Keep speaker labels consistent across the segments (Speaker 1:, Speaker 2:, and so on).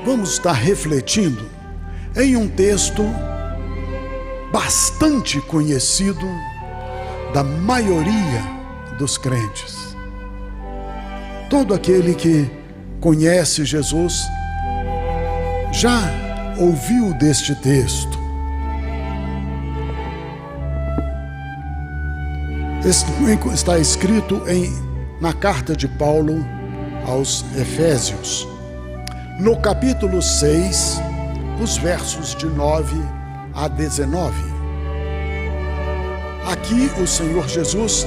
Speaker 1: vamos estar refletindo em um texto bastante conhecido da maioria dos crentes. Todo aquele que conhece Jesus já ouviu deste texto. Está escrito na carta de Paulo aos Efésios, no capítulo 6, os versos de 9 a 19. Aqui o Senhor Jesus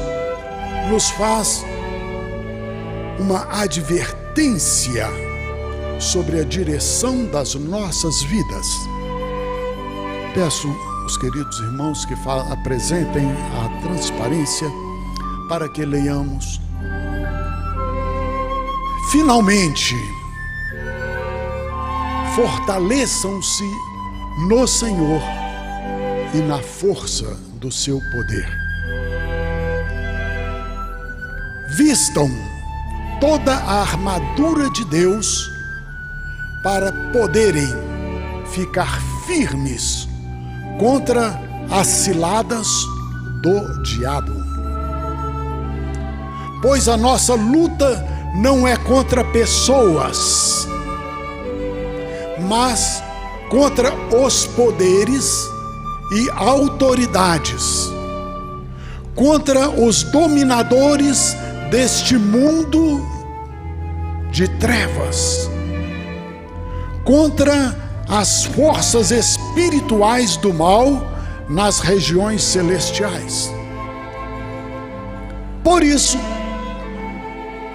Speaker 1: nos faz uma advertência sobre a direção das nossas vidas. Peço aos queridos irmãos que apresentem a transparência para que leiamos. Finalmente, fortaleçam-se no Senhor e na força do seu poder. Vistam toda a armadura de Deus para poderem ficar firmes contra as ciladas do diabo. Pois a nossa luta não é contra pessoas, mas contra os poderes e autoridades, contra os dominadores deste mundo de trevas, contra as forças espirituais do mal nas regiões celestiais. Por isso,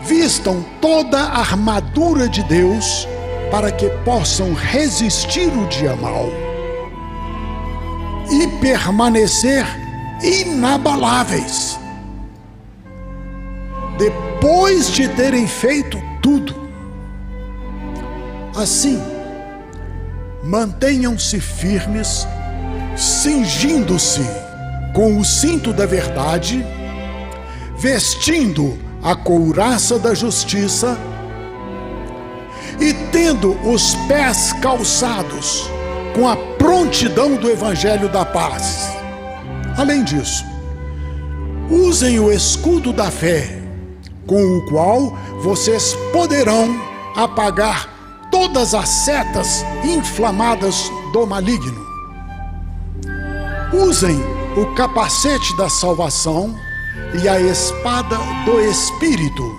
Speaker 1: vistam toda a armadura de Deus para que possam resistir o dia mau e permanecer inabaláveis depois de terem feito tudo. Assim, mantenham-se firmes, cingindo-se com o cinto da verdade, vestindo a couraça da justiça e tendo os pés calçados com a prontidão do evangelho da paz. Além disso, usem o escudo da fé, com o qual vocês poderão apagar todas as setas inflamadas do maligno. Usem o capacete da salvação e a espada do Espírito,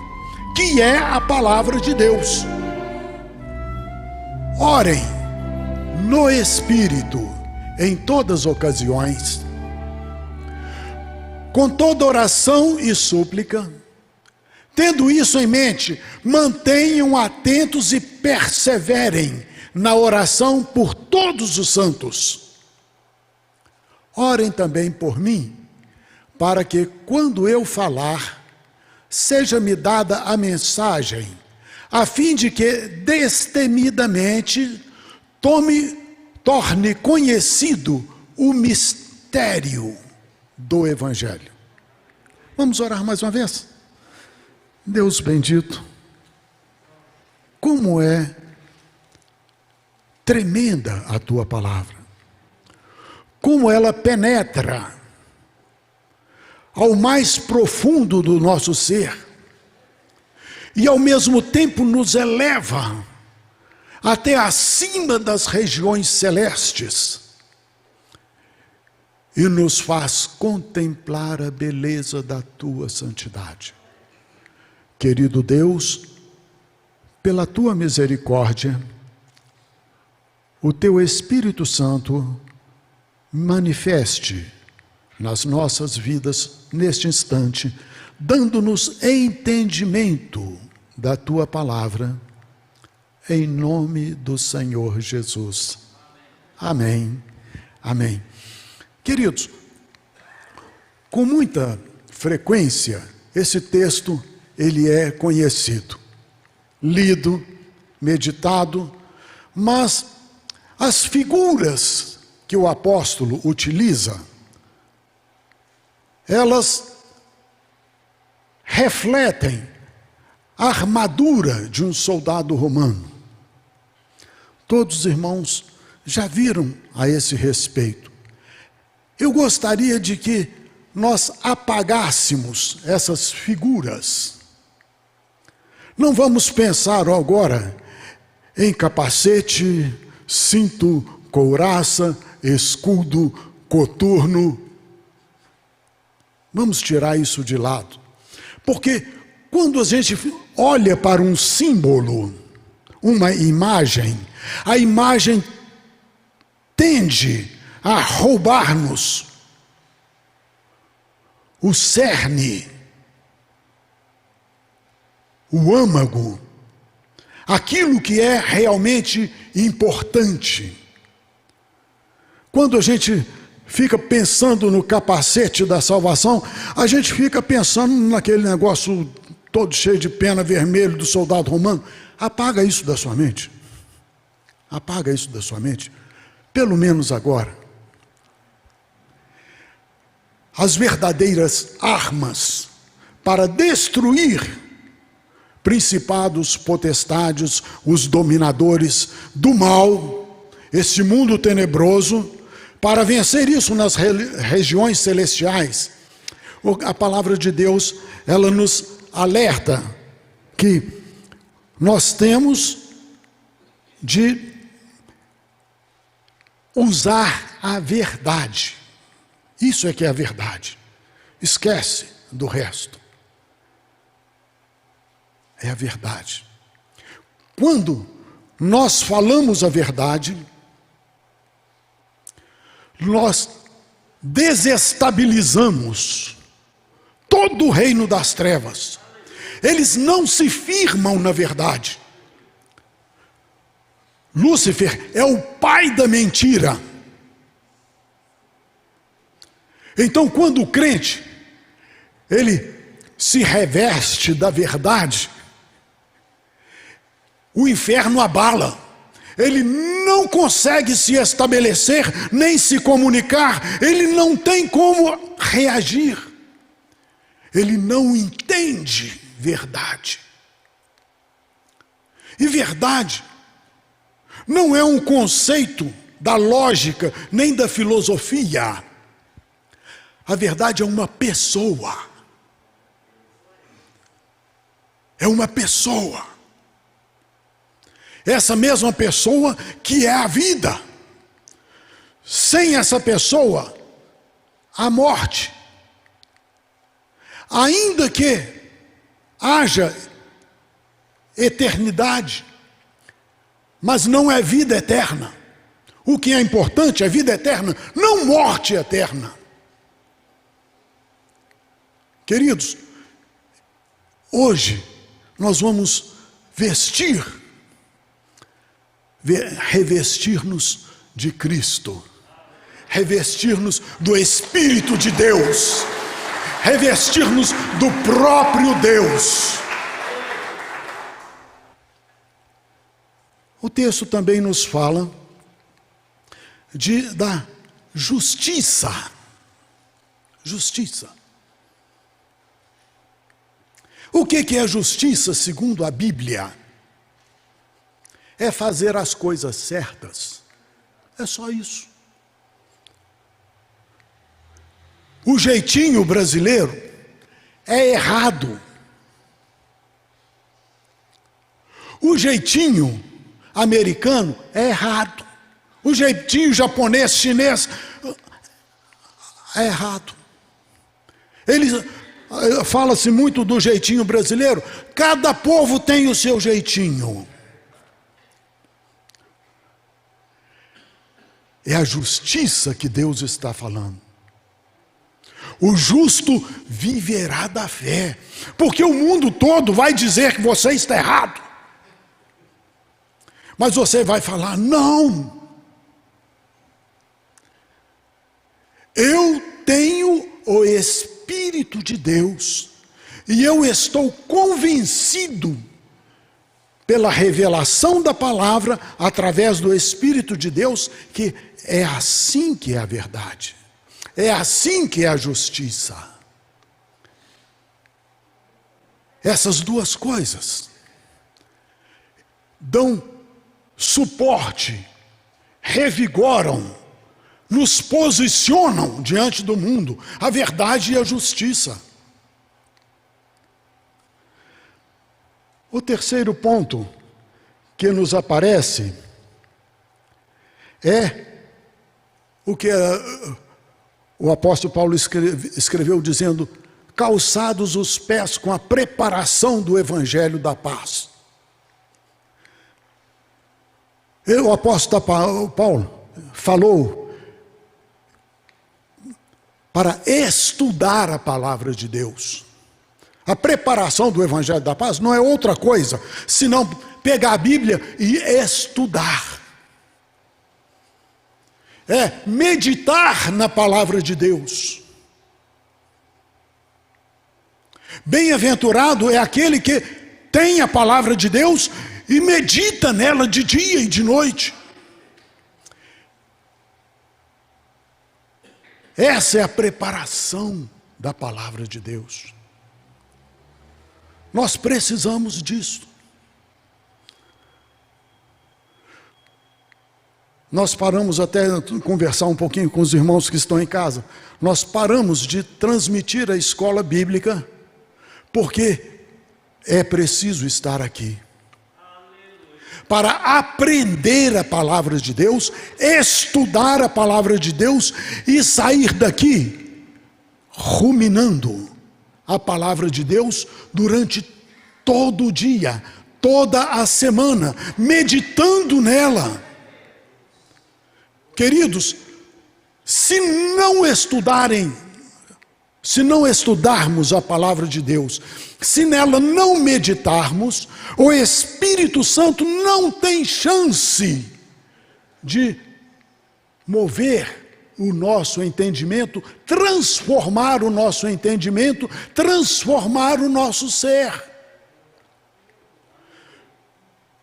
Speaker 1: que é a palavra de Deus. Orem no Espírito em todas as ocasiões, com toda oração e súplica. Tendo isso em mente, mantenham atentos e perseverem na oração por todos os santos. Orem também por mim, para que, quando eu falar, seja-me dada a mensagem, a fim de que, destemidamente, torne conhecido o mistério do Evangelho. Vamos orar mais uma vez? Deus bendito, como é tremenda a tua palavra, como ela penetra ao mais profundo do nosso ser e ao mesmo tempo nos eleva até acima das regiões celestes e nos faz contemplar a beleza da tua santidade. Querido Deus, pela tua misericórdia, o teu Espírito Santo manifeste nas nossas vidas neste instante, dando-nos entendimento da tua palavra, em nome do Senhor Jesus. Amém. Amém. Queridos, com muita frequência, esse texto ele é conhecido, lido, meditado, mas as figuras que o apóstolo utiliza, elas refletem a armadura de um soldado romano. Todos os irmãos já viram a esse respeito. Eu gostaria de que nós apagássemos essas figuras. Não vamos pensar agora em capacete, cinto, couraça, escudo, coturno. Vamos tirar isso de lado. Porque quando a gente olha para um símbolo, uma imagem, a imagem tende a roubar-nos o cerne, o âmago, aquilo que é realmente importante. Quando a gente fica pensando no capacete da salvação, a gente fica pensando naquele negócio todo cheio de pena vermelho do soldado romano. Apaga isso da sua mente. Apaga isso da sua mente. Pelo menos agora. As verdadeiras armas para destruir principados, potestades, os dominadores do mal, esse mundo tenebroso, para vencer isso nas regiões celestiais. A palavra de Deus, ela nos alerta que nós temos de usar a verdade. Isso é que é a verdade. Esquece do resto. É a verdade. Quando nós falamos a verdade, nós desestabilizamos todo o reino das trevas. Eles não se firmam na verdade. Lúcifer é o pai da mentira. Então, quando o crente, ele se reveste da verdade, o inferno abala. Ele não consegue se estabelecer, nem se comunicar, ele não tem como reagir. Ele não entende verdade. E verdade não é um conceito da lógica, nem da filosofia. A verdade é uma pessoa. É uma pessoa. Essa mesma pessoa que é a vida. Sem essa pessoa, a morte. Ainda que haja eternidade, mas não é vida eterna. O que é importante é vida eterna, não morte eterna. Queridos, hoje nós vamos revestir-nos de Cristo, revestir-nos do Espírito de Deus, revestir-nos do próprio Deus. O texto também nos fala da justiça. Justiça. O que é justiça segundo a Bíblia? É fazer as coisas certas. É só isso. O jeitinho brasileiro é errado. O jeitinho americano é errado. O jeitinho japonês, chinês é errado. Fala-se muito do jeitinho brasileiro. Cada povo tem o seu jeitinho. É a justiça que Deus está falando. O justo viverá da fé. Porque o mundo todo vai dizer que você está errado. Mas você vai falar, não. Eu tenho o Espírito de Deus. E eu estou convencido pela revelação da palavra, através do Espírito de Deus, que é assim que é a verdade. É assim que é a justiça. Essas duas coisas dão suporte, revigoram, nos posicionam diante do mundo, a verdade e a justiça. O terceiro ponto que nos aparece é o que o apóstolo Paulo escreveu dizendo: calçados os pés com a preparação do evangelho da paz. O apóstolo Paulo falou para estudar a palavra de Deus. A preparação do evangelho da paz não é outra coisa senão pegar a Bíblia e estudar. É meditar na palavra de Deus. Bem-aventurado é aquele que tem a palavra de Deus e medita nela de dia e de noite. Essa é a preparação da palavra de Deus. Nós precisamos disso. Nós paramos até de conversar um pouquinho com os irmãos que estão em casa. Nós paramos de transmitir a escola bíblica porque é preciso estar aqui para aprender a palavra de Deus, estudar a palavra de Deus e sair daqui ruminando a palavra de Deus durante todo o dia, toda a semana, meditando nela. Queridos, se não estudarmos a palavra de Deus, se nela não meditarmos, o Espírito Santo não tem chance de mover o nosso entendimento, transformar o nosso entendimento, transformar o nosso ser.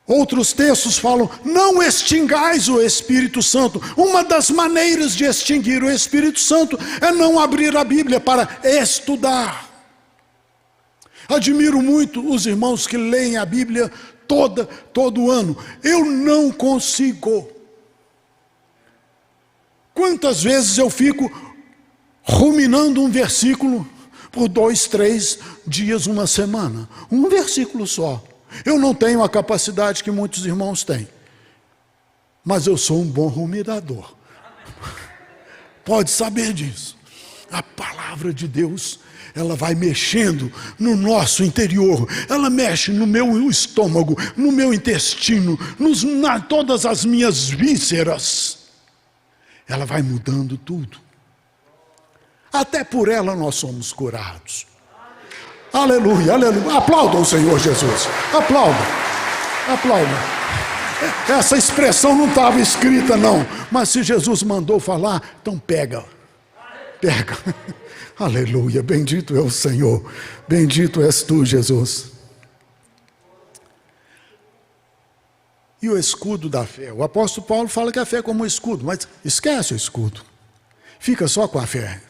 Speaker 1: Outros textos falam: não extingais o Espírito Santo. Uma das maneiras de extinguir o Espírito Santo é não abrir a Bíblia para estudar. Admiro muito os irmãos que leem a Bíblia todo ano. Eu não consigo. Quantas vezes eu fico ruminando um versículo por 2, 3 dias, uma semana? Um versículo só. Eu não tenho a capacidade que muitos irmãos têm, mas eu sou um bom ruminador. Pode saber disso. A palavra de Deus, ela vai mexendo no nosso interior, ela mexe no meu estômago, no meu intestino, todas as minhas vísceras. Ela vai mudando tudo. Até por ela nós somos curados. Aleluia, aleluia. Aplaudam o Senhor Jesus. Aplaudam. Essa expressão não estava escrita não, mas se Jesus mandou falar, então pega. Aleluia, bendito é o Senhor. Bendito és tu, Jesus. E o escudo da fé. O apóstolo Paulo fala que a fé é como um escudo, mas esquece o escudo. Fica só com a fé.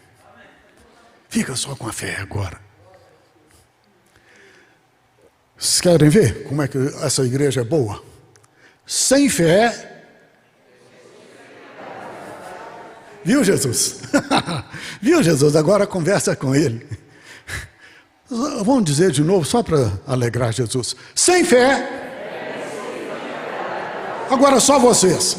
Speaker 1: Fica só com a fé agora. Vocês querem ver como é que essa igreja é boa? Sem fé. Viu, Jesus? Viu, Jesus? Agora conversa com ele. Vamos dizer de novo, só para alegrar Jesus. Sem fé. Agora só vocês.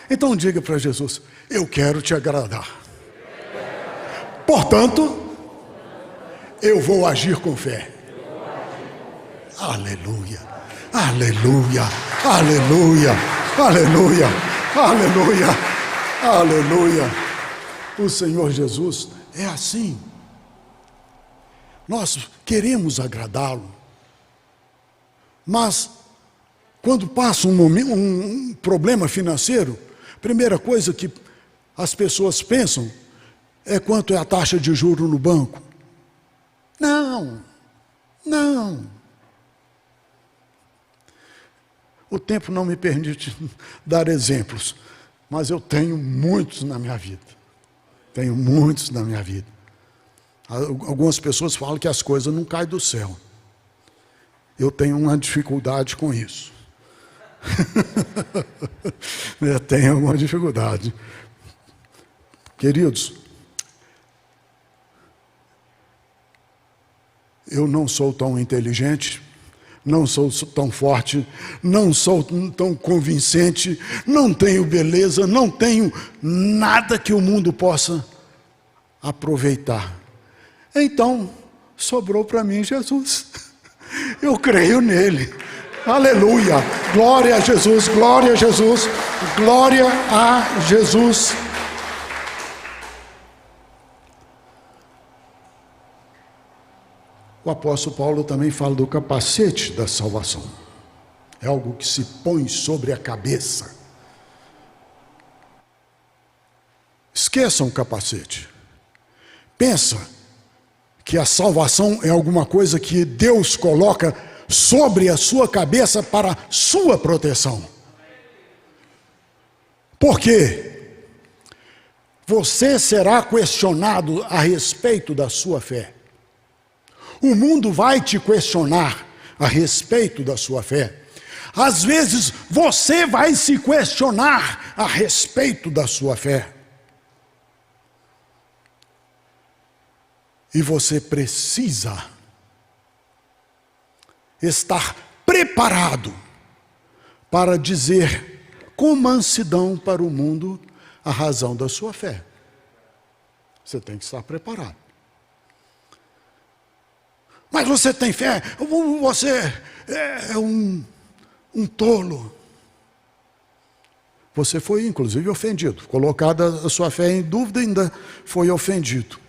Speaker 1: Então diga para Jesus: eu quero te agradar. Portanto, eu vou agir com fé. Aleluia, aleluia, aleluia, aleluia, aleluia, aleluia. O Senhor Jesus é assim. Nós queremos agradá-lo, mas quando passa um problema financeiro, a primeira coisa que as pessoas pensam é quanto é a taxa de juros no banco. Não. O tempo não me permite dar exemplos, mas eu tenho muitos na minha vida. Algumas pessoas falam que as coisas não caem do céu. Eu tenho uma dificuldade com isso. Eu tenho uma dificuldade. Queridos, eu não sou tão inteligente, não sou tão forte, não sou tão convincente, não tenho beleza, não tenho nada que o mundo possa aproveitar. Então, sobrou para mim Jesus. Eu creio nele. Aleluia! Glória a Jesus, glória a Jesus, glória a Jesus. O apóstolo Paulo também fala do capacete da salvação. É algo que se põe sobre a cabeça. Esqueçam o capacete. Pensa que a salvação é alguma coisa que Deus coloca sobre a sua cabeça para sua proteção. Por quê? Você será questionado a respeito da sua fé. O mundo vai te questionar a respeito da sua fé. Às vezes, você vai se questionar a respeito da sua fé. E você precisa estar preparado para dizer com mansidão para o mundo a razão da sua fé. Você tem que estar preparado. Mas você tem fé? Você é um tolo. Você foi, inclusive, ofendido. Colocada a sua fé em dúvida, ainda foi ofendido.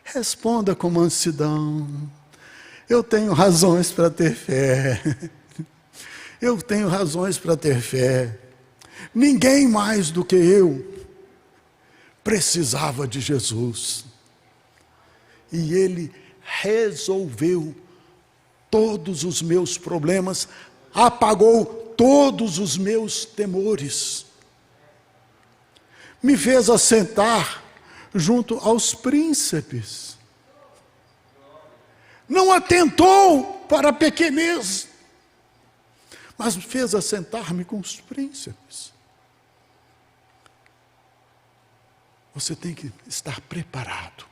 Speaker 1: Responda com mansidão. Eu tenho razões para ter fé. Eu tenho razões para ter fé. Ninguém mais do que eu precisava de Jesus. E Ele resolveu todos os meus problemas, apagou todos os meus temores, me fez assentar junto aos príncipes, não atentou para a pequenez, mas me fez assentar-me com os príncipes. Você tem que estar preparado,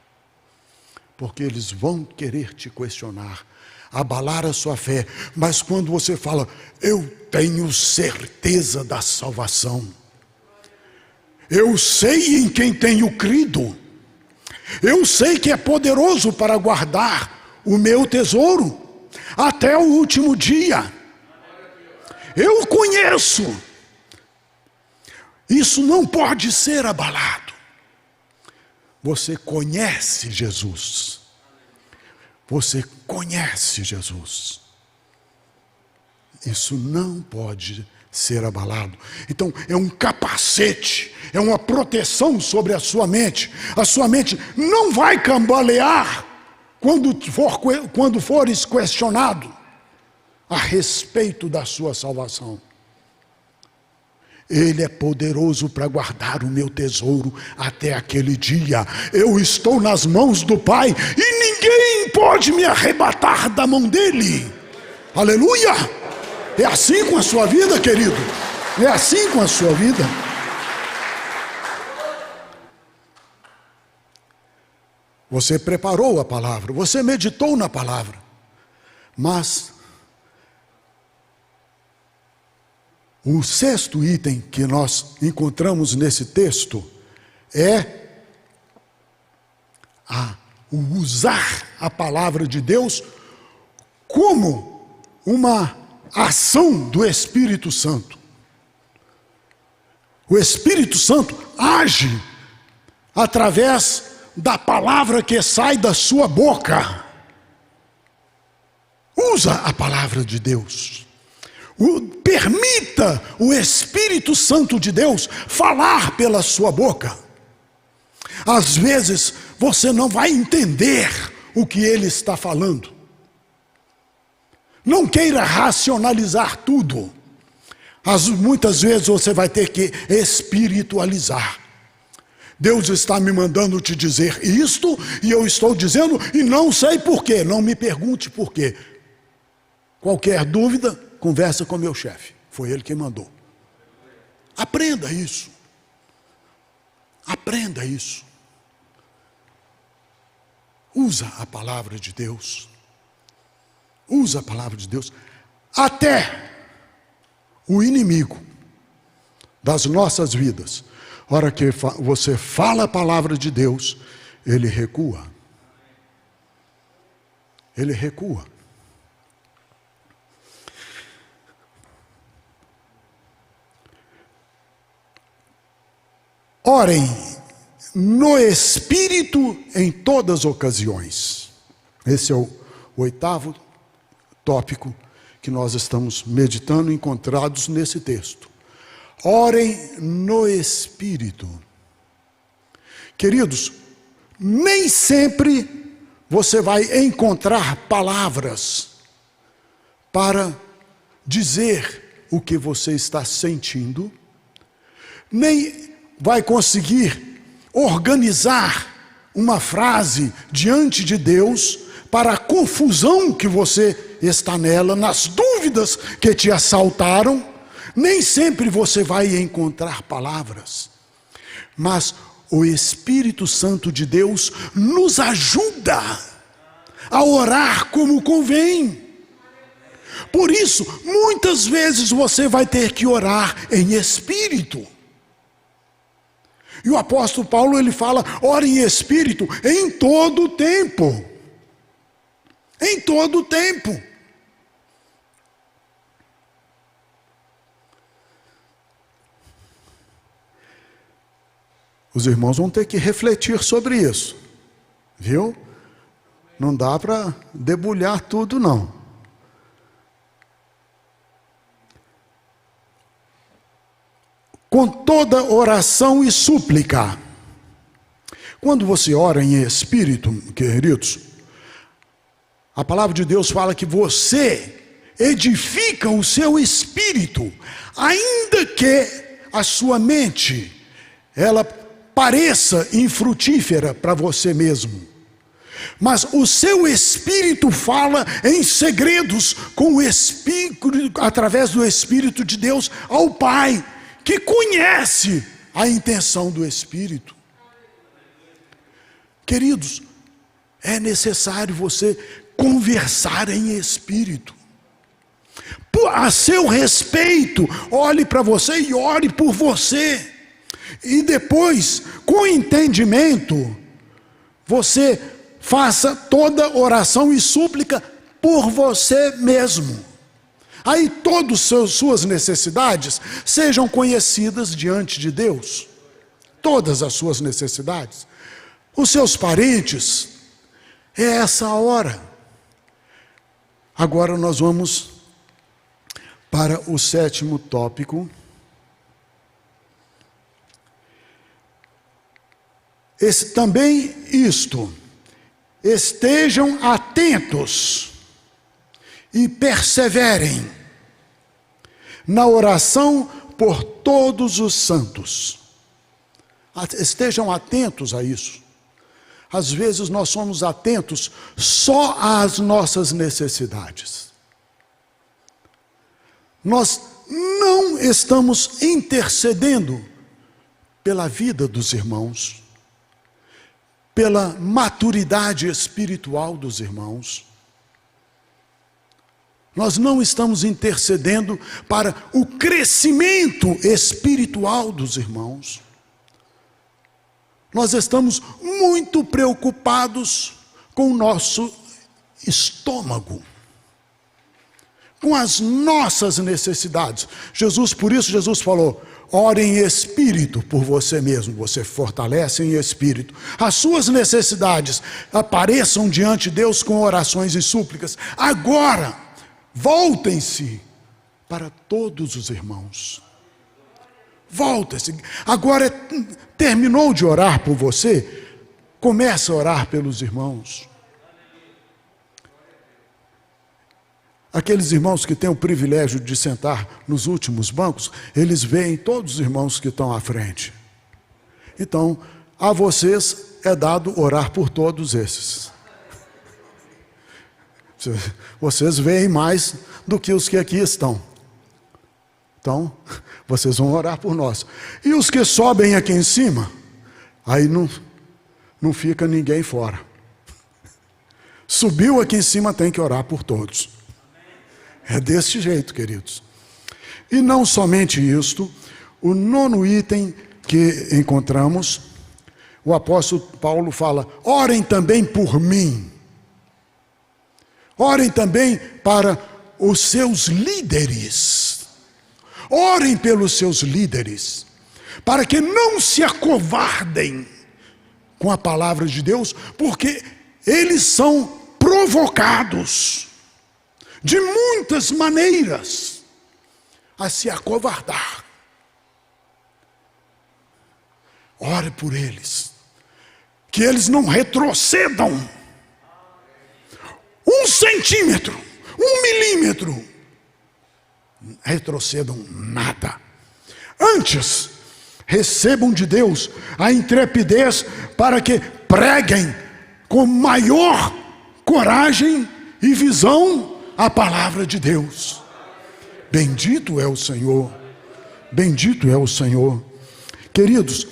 Speaker 1: porque eles vão querer te questionar, abalar a sua fé. Mas quando você fala, eu tenho certeza da salvação, eu sei em quem tenho crido, eu sei que é poderoso para guardar o meu tesouro até o último dia, eu conheço, isso não pode ser abalado. Você conhece Jesus. Você conhece Jesus. Isso não pode ser abalado. Então, é um capacete, é uma proteção sobre a sua mente. A sua mente não vai cambalear quando fores questionado a respeito da sua salvação. Ele é poderoso para guardar o meu tesouro até aquele dia. Eu estou nas mãos do Pai e ninguém pode me arrebatar da mão dele. Aleluia! É assim com a sua vida, querido? É assim com a sua vida? Você preparou a palavra, você meditou na palavra, mas o sexto item que nós encontramos nesse texto é o usar a palavra de Deus como uma ação do Espírito Santo. O Espírito Santo age através da palavra que sai da sua boca. Usa a palavra de Deus. Permita o Espírito Santo de Deus falar pela sua boca. Às vezes você não vai entender o que ele está falando. Não queira racionalizar tudo. Muitas vezes você vai ter que espiritualizar. Deus está me mandando te dizer isto, e eu estou dizendo, e não sei porquê. Não me pergunte porquê. Qualquer dúvida, conversa com meu chefe. Foi ele quem mandou. Aprenda isso. Aprenda isso. Usa a palavra de Deus. Usa a palavra de Deus. Até o inimigo das nossas vidas, hora que você fala a palavra de Deus, ele recua. Ele recua. Orem no Espírito em todas as ocasiões. Esse é o 8º tópico que nós estamos meditando, encontrados nesse texto. Orem no Espírito. Queridos, nem sempre você vai encontrar palavras para dizer o que você está sentindo, nem vai conseguir organizar uma frase diante de Deus para a confusão que você está nela, nas dúvidas que te assaltaram. Nem sempre você vai encontrar palavras, mas o Espírito Santo de Deus nos ajuda a orar como convém. Por isso, muitas vezes você vai ter que orar em espírito. E o apóstolo Paulo, ele fala, ore em espírito em todo o tempo. Em todo o tempo. Os irmãos vão ter que refletir sobre isso, viu? Não dá para debulhar tudo, não. Com toda oração e súplica. Quando você ora em espírito, queridos, a palavra de Deus fala que você edifica o seu espírito, ainda que a sua mente, ela pareça infrutífera para você mesmo. Mas o seu espírito fala em segredos com o Espírito, através do Espírito de Deus ao Pai, que conhece a intenção do Espírito. Queridos, é necessário você conversar em espírito. A seu respeito, olhe para você e ore por você. E depois, com entendimento, você faça toda oração e súplica por você mesmo. Aí todas as suas necessidades sejam conhecidas diante de Deus. Todas as suas necessidades. Os seus parentes, é essa a hora. Agora nós vamos para o 7º tópico. Também isto, estejam atentos e perseverem na oração por todos os santos. Estejam atentos a isso. Às vezes nós somos atentos só às nossas necessidades. Nós não estamos intercedendo pela vida dos irmãos, pela maturidade espiritual dos irmãos. Nós não estamos intercedendo para o crescimento espiritual dos irmãos. Nós estamos muito preocupados com o nosso estômago, com as nossas necessidades. Por isso Jesus falou, ore em espírito por você mesmo, você fortalece em espírito. As suas necessidades apareçam diante de Deus com orações e súplicas. Agora, voltem-se para todos os irmãos. Voltem-se. Agora, terminou de orar por você? Comece a orar pelos irmãos. Aqueles irmãos que têm o privilégio de sentar nos últimos bancos, eles veem todos os irmãos que estão à frente. Então, a vocês é dado orar por todos esses. Vocês veem mais do que os que aqui estão. Então, vocês vão orar por nós. E os que sobem aqui em cima, aí não fica ninguém fora. Subiu aqui em cima, tem que orar por todos. É desse jeito, queridos. E não somente isto, o 9º item que encontramos, o apóstolo Paulo fala: orem também por mim. Orem também para os seus líderes. Orem pelos seus líderes, para que não se acovardem com a palavra de Deus, porque eles são provocados de muitas maneiras a se acovardar. Ore por eles, que eles não retrocedam 1 centímetro, 1 milímetro, retrocedam nada. Antes, recebam de Deus a intrepidez para que preguem com maior coragem e visão a palavra de Deus. Bendito é o Senhor, bendito é o Senhor. Queridos,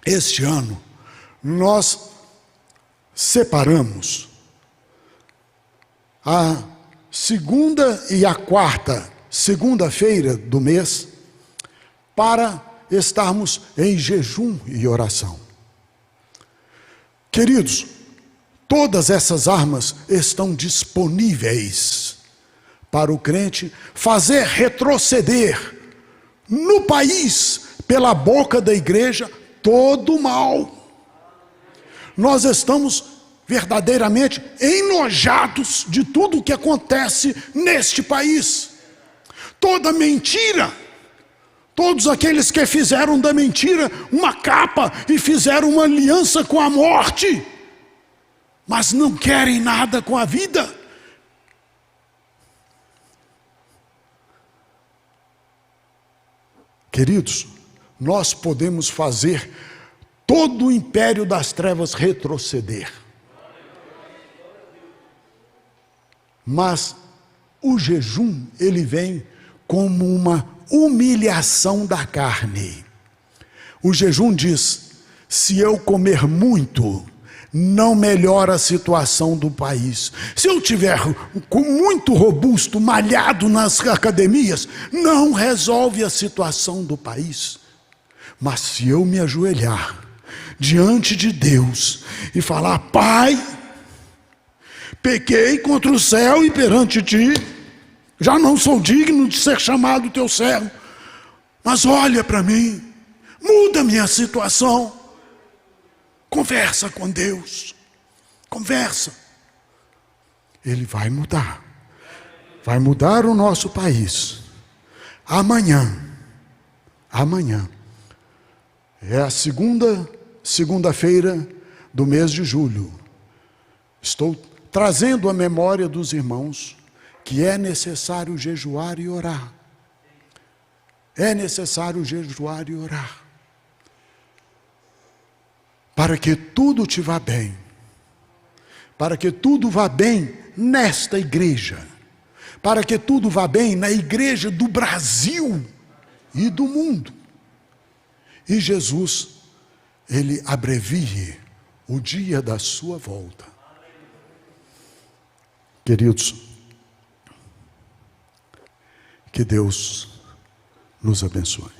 Speaker 1: este ano nós separamos a segunda e a quarta segunda-feira do mês para estarmos em jejum e oração. Queridos, todas essas armas estão disponíveis para o crente fazer retroceder no país, pela boca da igreja, todo o mal. Nós estamos verdadeiramente enojados de tudo o que acontece neste país. Toda mentira, todos aqueles que fizeram da mentira uma capa e fizeram uma aliança com a morte, mas não querem nada com a vida. Queridos, nós podemos fazer todo o império das trevas retroceder. Mas o jejum, ele vem como uma humilhação da carne. O jejum diz: se eu comer muito, não melhora a situação do país. Se eu tiver muito robusto, malhado nas academias, não resolve a situação do país. Mas se eu me ajoelhar diante de Deus e falar: Pai, pequei contra o céu e perante ti, já não sou digno de ser chamado teu servo, mas olha para mim, muda minha situação. Conversa com Deus, conversa. Ele vai mudar o nosso país. Amanhã é a segunda-feira do mês de julho. Estou trazendo à memória dos irmãos que é necessário jejuar e orar. É necessário jejuar e orar, para que tudo te vá bem, para que tudo vá bem nesta igreja, para que tudo vá bem na igreja do Brasil e do mundo. E Jesus, ele abrevie o dia da sua volta. Queridos, que Deus nos abençoe.